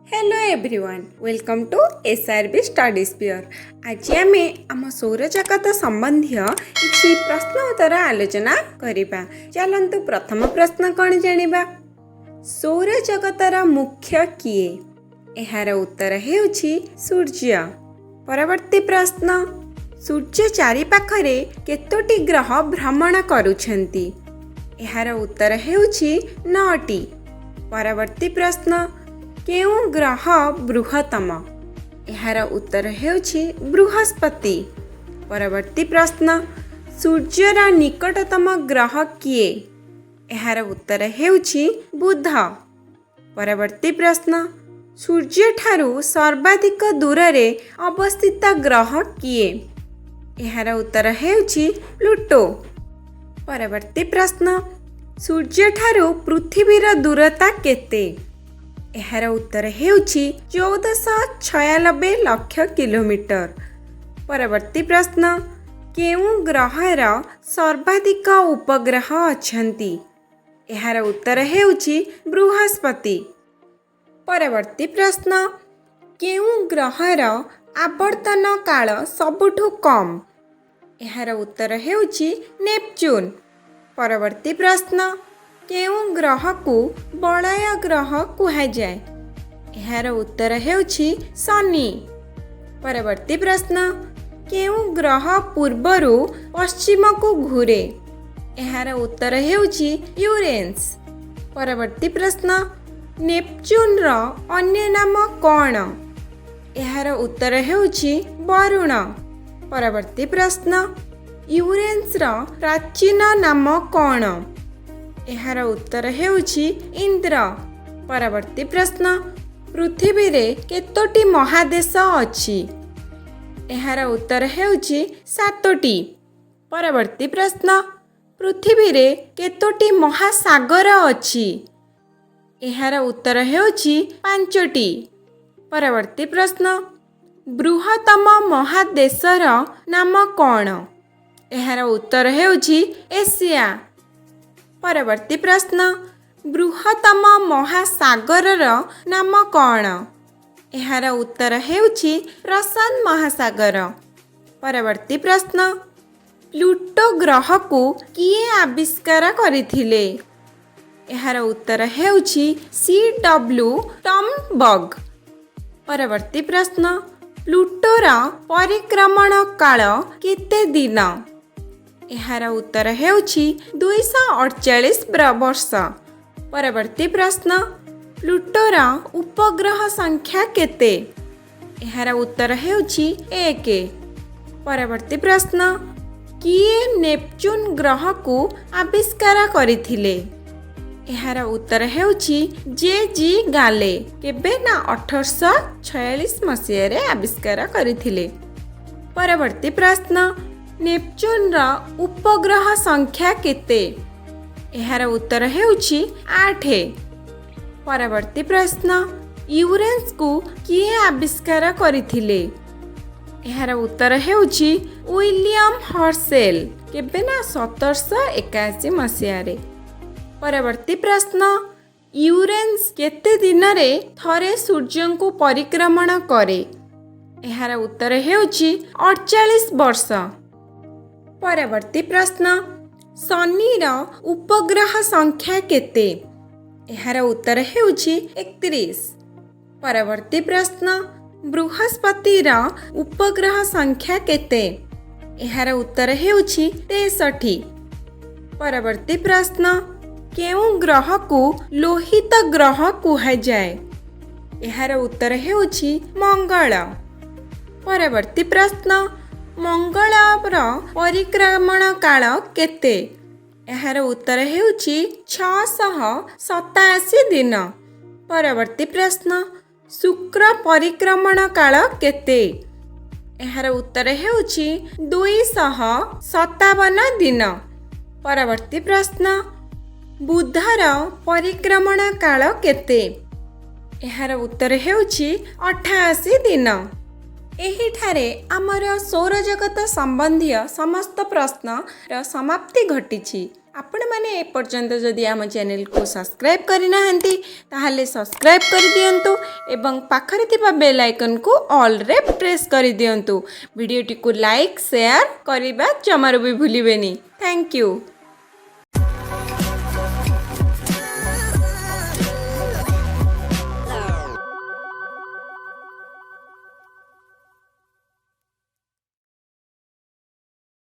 Hello everyone welcome to SRB study sphere. आज आम सौरजगत संबंधी किसी प्रश्न उत्तर आलोचना करिबा। चलंतु प्रथम प्रश्न कौन जानिबा। सौरजगतर मुख्य किए? एहार उत्तर हेउछि सूर्य। परवर्ती प्रश्न, सूर्य चारि पाखरे केतोटी ग्रह भ्रमण करुछंती? एहार उत्तर हेउछि 9टी। परवर्ती प्रश्न, केउ ग्रह बृहत्तम? एहार उत्तर हेउछि बृहस्पति। परवर्ती प्रश्न, सूर्यर निकटतम ग्रह किए? एहार उत्तर हेउछि बुध। परवर्ती प्रश्न, सूर्य ठारू सर्वाधिक दूररे अवस्थित ग्रह किए? एहार उत्तर हेउछि प्लूटो। परवर्ती प्रश्न, सूर्य ठारू पृथ्वीर दूरता केते? एहार उत्तर हेउछि 1496 लाख किलोमीटर। परवर्ती प्रश्न, केउ ग्रहर सर्वाधिक उपग्रह अछंती? एहार उत्तर हेउछि बृहस्पति। परवर्ती प्रश्न, केउ ग्रहर आवर्तन काल सबुठु कम? एहार उत्तर हेउछि नेपच्यून। परवर्ती प्रश्न, केउ ग्रह को बलय ग्रह कुहाଯାଏ? एहार उत्तर हेउछि शनि। परवर्ती प्रश्न, केउ ग्रह पूर्वरु पश्चिम को घूरे? एहार उत्तर हेउछि यूरेनस। परवर्ती प्रश्न, नेपच्यून रो अन्य नाम कौन? एहार उत्तर हेउछि वरुण। परवर्ती प्रश्न, यूरेनस रो प्राचीन नाम कौन? एहार उत्तर हेउछि इंद्र। परवर्ती प्रश्न, पृथ्वी रे केतोटी महादेश अछि? एहार उत्तर हेउछि 7टी। परवर्ती प्रश्न, पृथ्वी रे केतोटी महासागर अछि? एहार उत्तर हेउछि 5टी। परवर्ती प्रश्न, बृहत्तम महादेशर नाम कौन? एहार उत्तर हेउछि एशिया। परवर्ती प्रश्न, बृहत्तम महासागरर नाम कौन? एहार उत्तर हेउछि प्रशांत महासागर। परवर्ती प्रश्न, प्लूटो ग्रह को किए आविष्कार करथिले? एहार उत्तर हेउछि C.W. टर्नबर्ग। परवर्ती प्रश्न, प्लूटोर परिक्रमण काल केते दिन? एहार उत्तर हेउछि 248 वर्ष। परवर्ती प्रश्न, प्लूटोर उपग्रह संख्या केते? एहार उत्तर हेउछि 1। परवर्ती प्रश्न, किए नेपच्यून ग्रह को आविष्कार करथिले? एहार उत्तर हेउछि J.G. गाले। केबे ना 1846 मसीह रे आविष्कार करथिले। परवर्ती प्रश्न, नेपच्यून रा उपग्रह संख्या केते? एहार उत्तर हेउछि 8। परवर्ती प्रश्न, यूरेनस को किए आविष्कार करथिले? एहार उत्तर हेउछि विलियम हर्शेल। केबे ना 1781 मसीह रे। परवर्ती प्रश्न, यूरेनस केते दिन रे थरे सूर्य को परिक्रमण करे? एहार उत्तर हेउछि 48 वर्ष। परवर्ती प्रश्न, शनिर उपग्रह संख्या केते? एहार उत्तर हेउछि 31। परवर्ती प्रश्न, बृहस्पतिर उपग्रह संख्या केते? एहार उत्तर हेउछि 63। परवर्ती प्रश्न, केउ ग्रह को लोहित ग्रह कुहाଯାଏ? एहार उत्तर हेउछि मंगल। परवर्ती प्रश्न, मंगलर परिक्रमण काल केते? एहार उत्तर हेउछि 687 दिन। परवर्ती प्रश्न, शुक्र परिक्रमण काल केते? एहार उत्तर हेउछि 257 दिन। परवर्ती प्रश्न, बुधर परिक्रमण काल केते? एहार उत्तर हेउछि 88 दिन। एही ठारे आमर सौरजगत संबंधी समस्त प्रश्न समाप्ति घटिछि। ଆପଣମାନେ ଏପର୍ଯ୍ୟନ୍ତ ଯଦି ଆମ ଚ୍ୟାନେଲକୁ ସବସ୍କ୍ରାଇବ୍ କରିନାହାନ୍ତି ତାହେଲେ ସବସ୍କ୍ରାଇବ୍ କରିଦିଅନ୍ତୁ ଏବଂ ପାଖରେ ଥିବା ବେଲ୍ ଆଇକନ୍କୁ ଅଲ୍ରେ ପ୍ରେସ୍ କରିଦିଅନ୍ତୁ। ଭିଡ଼ିଓଟିକୁ ଲାଇକ୍ ସେୟାର କରିବା ଜମାରୁ ବି ଭୁଲିବେନି। Thank you.